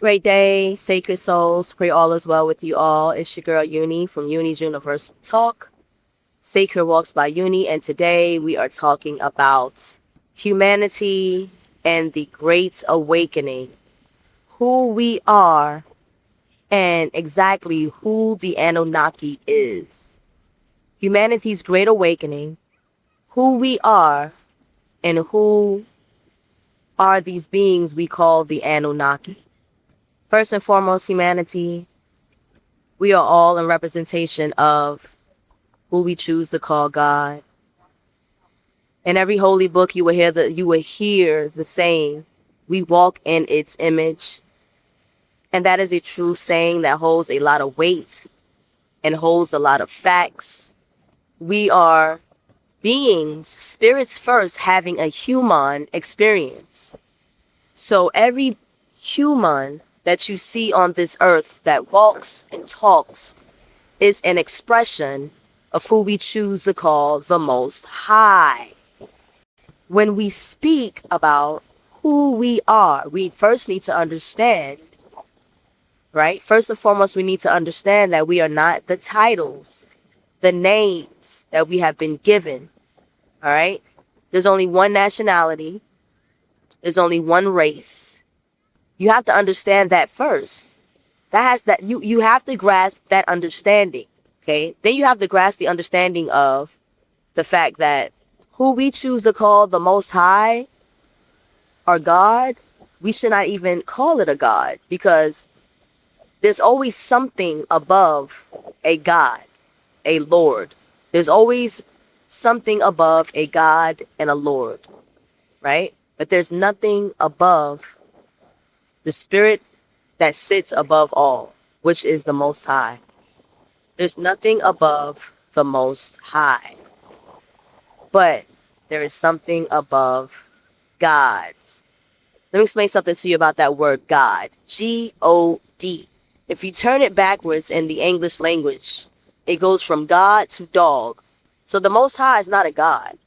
Great day, sacred souls. Pray all is well with you all. It's your girl Uni from Uni's Universal Talk. Sacred Walks by Uni, and today we are talking about humanity and the Great Awakening, who we are, and exactly who the Anunnaki is. Humanity's Great Awakening, who we are, and who are these beings we call the Anunnaki. First and foremost, humanity, we are all in representation of who we choose to call God. In every holy book, you will hear the saying, "We walk in its image," and that is a true saying that holds a lot of weight and holds a lot of facts. We are beings, spirits first, having a human experience. So every human that you see on this earth that walks and talks is an expression of who we choose to call the Most High. When we speak about who we are, we first need to understand, right? First and foremost, we need to understand that we are not the titles, the names that we have been given, all right? There's only one nationality. There's only one race. You have to understand that first. You have to grasp that understanding, okay? Then you have to grasp the understanding of the fact that who we choose to call the Most High or God, we should not even call it a God, because there's always something above a God, a Lord. There's always something above a God and a Lord, right? But there's nothing above the spirit that sits above all, which is the Most High. There's nothing above the Most High. But there is something above gods. Let me explain something to you about that word God. G-O-D. If you turn it backwards in the English language, it goes from God to dog. So the Most High is not a God.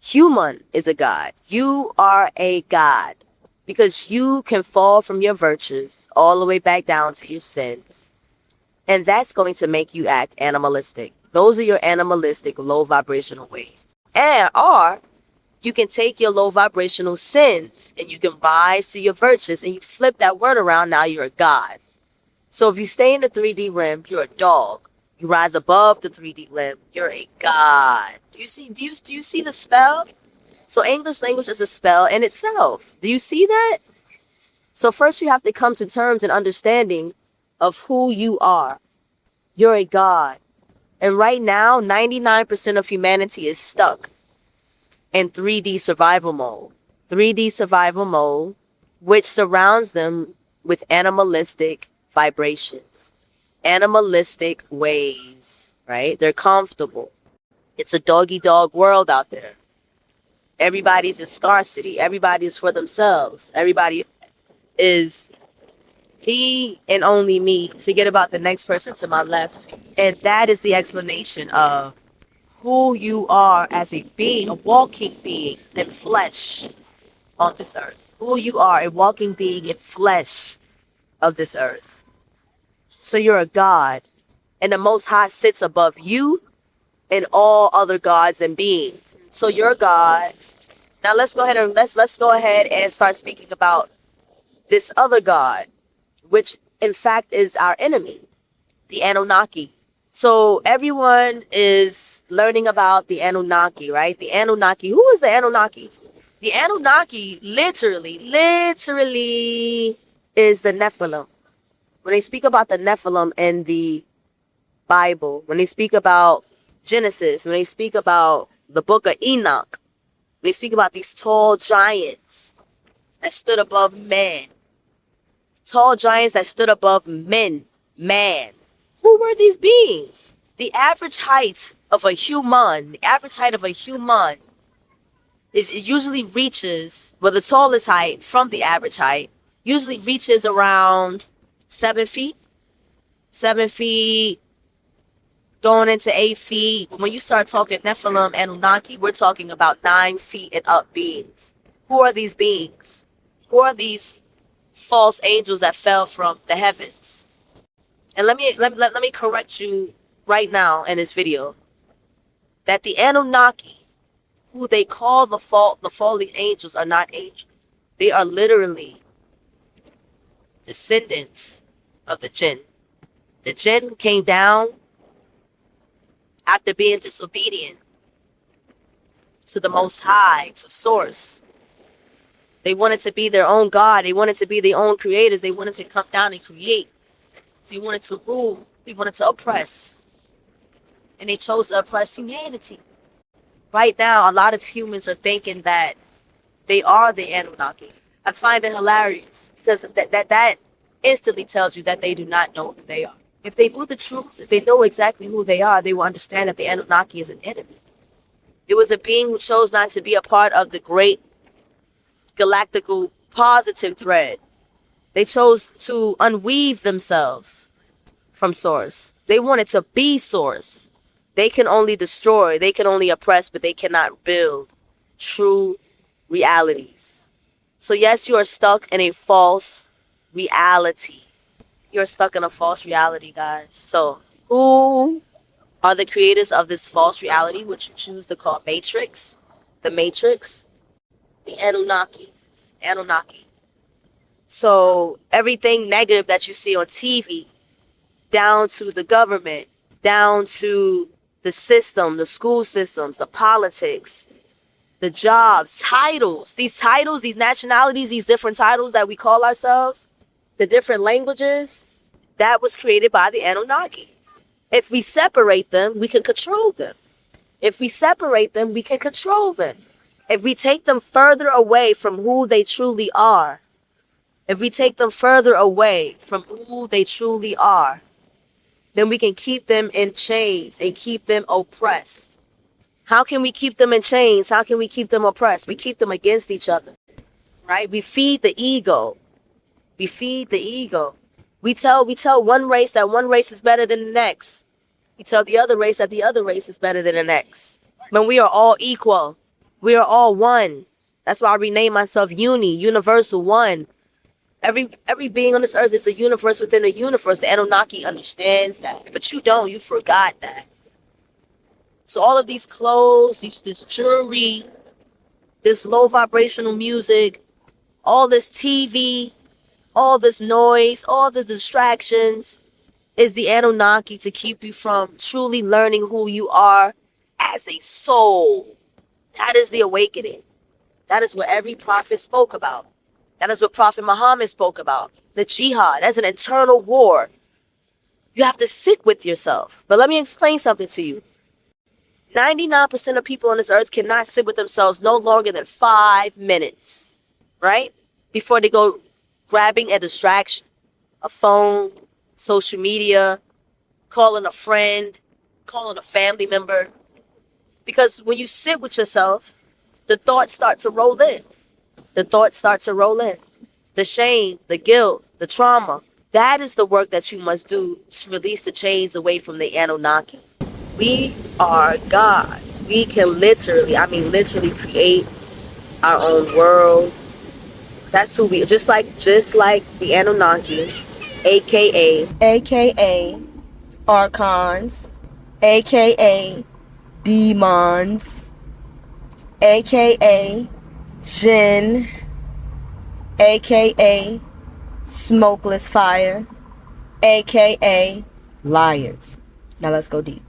Human is a God. You are a God. Because you can fall from your virtues all the way back down to your sins. And that's going to make you act animalistic. Those are your animalistic, low vibrational ways. Or you can take your low vibrational sins and you can rise to your virtues, and you flip that word around. Now you're a God. So if you stay in the 3D realm, you're a dog. You rise above the 3D realm, you're a God. Do you see the spell? So English language is a spell in itself. Do you see that? So first you have to come to terms and understanding of who you are. You're a God. And right now, 99% of humanity is stuck in 3D survival mode. 3D survival mode, which surrounds them with animalistic vibrations, animalistic ways, right? They're comfortable. It's a dog-eat-dog world out there. Everybody's in scarcity. Everybody is for themselves. Everybody is me and only me. Forget about the next person to my left. And that is the explanation of who you are as a being, a walking being in flesh on this earth. Who you are, a walking being in flesh of this earth. So you're a God, and the Most High sits above you and all other gods and beings. So you're God. Now let's go ahead and start speaking about this other God, which in fact is our enemy, the Anunnaki. So everyone is learning about the Anunnaki, right? The Anunnaki. Who is the Anunnaki? The Anunnaki literally is the Nephilim. When they speak about the Nephilim in the Bible, when they speak about Genesis, when they speak about the book of Enoch, they speak about these tall giants that stood above men. Tall giants that stood above man. Who were these beings? The average height of a human, it usually reaches, well, the tallest height from the average height usually reaches around 7 feet. 7 feet, going into 8 feet. When you start talking Nephilim, Anunnaki, we're talking about 9 feet and up beings. Who are these beings? Who are these false angels that fell from the heavens. And let me correct you right now in this video that the Anunnaki, who they call the fallen angels, are not angels. They are literally descendants of the jinn. The jinn who came down after being disobedient to the Most High, to Source. They wanted to be their own God. They wanted to be their own creators. They wanted to come down and create. They wanted to rule. They wanted to oppress. And they chose to oppress humanity. Right now, a lot of humans are thinking that they are the Anunnaki. I find it hilarious because that instantly tells you that they do not know who they are. If they knew the truth, if they know exactly who they are, they will understand that the Anunnaki is an enemy. It was a being who chose not to be a part of the great galactical positive thread. They chose to unweave themselves from Source. They wanted to be Source. They can only destroy, they can only oppress, but they cannot build true realities. So yes, you are stuck in a false reality. You're stuck in a false reality, guys. So who are the creators of this false reality, which you choose to call Matrix? The Matrix? The Anunnaki. Anunnaki. So everything negative that you see on TV, down to the government, down to the system, the school systems, the politics, the jobs, titles, these nationalities, these different titles that we call ourselves, the different languages, that was created by the Anunnaki. If we separate them, we can control them. If we separate them, we can control them. If we take them further away from who they truly are, if we take them further away from who they truly are, then we can keep them in chains and keep them oppressed. How can we keep them in chains? How can we keep them oppressed? We keep them against each other, right? We feed the ego. We feed the ego. We tell one race that one race is better than the next. We tell the other race that the other race is better than the next. When we are all equal. We are all one. That's why I rename myself Uni, Universal, One. Every being on this earth is a universe within a universe. The Anunnaki understands that. But you don't. You forgot that. So all of these clothes, this jewelry, this low vibrational music, all this TV, all this noise, all the distractions is the Anunnaki to keep you from truly learning who you are as a soul. That is the awakening. That is what every prophet spoke about. That is what Prophet Muhammad spoke about. The jihad, that's an internal war. You have to sit with yourself. But let me explain something to you. 99% of people on this earth cannot sit with themselves no longer than 5 minutes, right? Before they go grabbing a distraction, a phone, social media, calling a friend, calling a family member. Because when you sit with yourself, the thoughts start to roll in. The thoughts start to roll in. The shame, the guilt, the trauma. That is the work that you must do to release the chains away from the Anunnaki. We are gods. We can literally create our own world. That's who we are. Just like the Anunnaki, aka archons, aka demons, aka jinn, aka smokeless fire, aka liars. Now let's go deep.